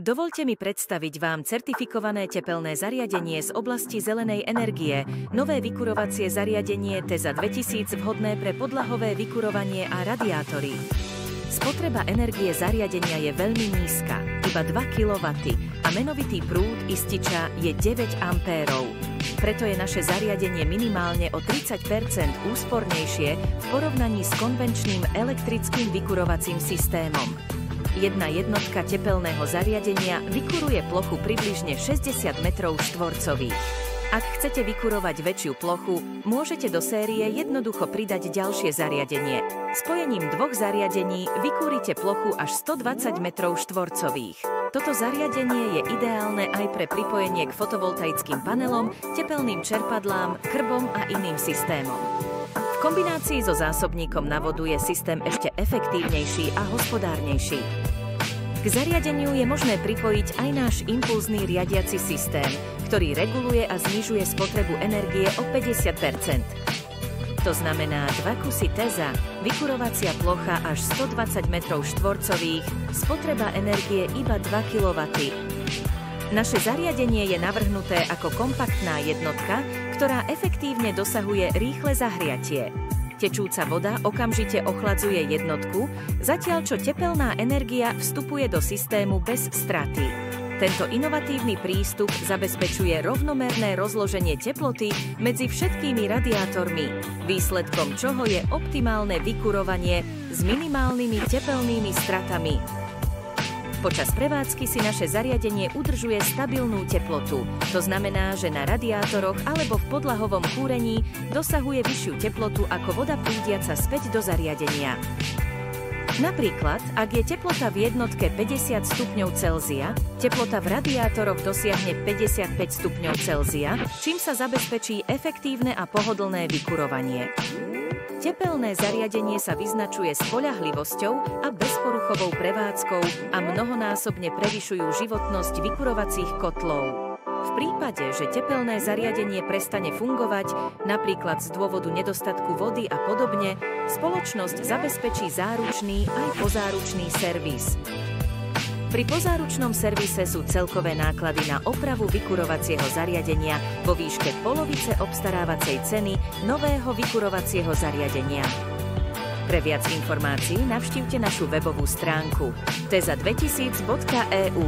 Dovoľte mi predstaviť vám certifikované tepelné zariadenie z oblasti zelenej energie, nové vykurovacie zariadenie TEZA 2000 vhodné pre podlahové vykurovanie a radiátory. Spotreba energie zariadenia je veľmi nízka, iba 2 kW a menovitý prúd ističa je 9 A. Preto je naše zariadenie minimálne o 30% úspornejšie v porovnaní s konvenčným elektrickým vykurovacím systémom. Jedna jednotka tepelného zariadenia vykuruje plochu približne 60 m². Ak chcete vykurovať väčšiu plochu, môžete do série jednoducho pridať ďalšie zariadenie. Spojením dvoch zariadení vykúrite plochu až 120 m². Toto zariadenie je ideálne aj pre pripojenie k fotovoltaickým panelom, tepelným čerpadlám, krbom a iným systémom. V kombinácii so zásobníkom na vodu je systém ešte efektívnejší a hospodárnejší. K zariadeniu je možné pripojiť aj náš impulzný riadiaci systém, ktorý reguluje a znižuje spotrebu energie o 50%. To znamená 2 kusy TEZA, vykurovacia plocha až 120 m², spotreba energie iba 2 kW. Naše zariadenie je navrhnuté ako kompaktná jednotka, ktorá efektívne dosahuje rýchle zahriatie. Tečúca voda okamžite ochladzuje jednotku, zatiaľ čo tepelná energia vstupuje do systému bez straty. Tento inovatívny prístup zabezpečuje rovnomerné rozloženie teploty medzi všetkými radiátormi, výsledkom čoho je optimálne vykurovanie s minimálnymi tepelnými stratami. Počas prevádzky si naše zariadenie udržuje stabilnú teplotu. To znamená, že na radiátoroch alebo v podlahovom kúrení dosahuje vyššiu teplotu ako voda prúdiaca späť do zariadenia. Napríklad, ak je teplota v jednotke 50 stupňov Celzia, teplota v radiátoroch dosiahne 55 stupňov Celzia, čím sa zabezpečí efektívne a pohodlné vykurovanie. Tepelné zariadenie sa vyznačuje spoľahlivosťou a bezporuchovou prevádzkou a mnohonásobne prevyšujú životnosť vykurovacích kotlov. V prípade, že tepelné zariadenie prestane fungovať, napríklad z dôvodu nedostatku vody a podobne, spoločnosť zabezpečí záručný aj pozáručný servis. Pri pozáručnom servise sú celkové náklady na opravu vykurovacieho zariadenia vo výške polovice obstarávacej ceny nového vykurovacieho zariadenia. Pre viac informácií navštívte našu webovú stránku teza2000.eu.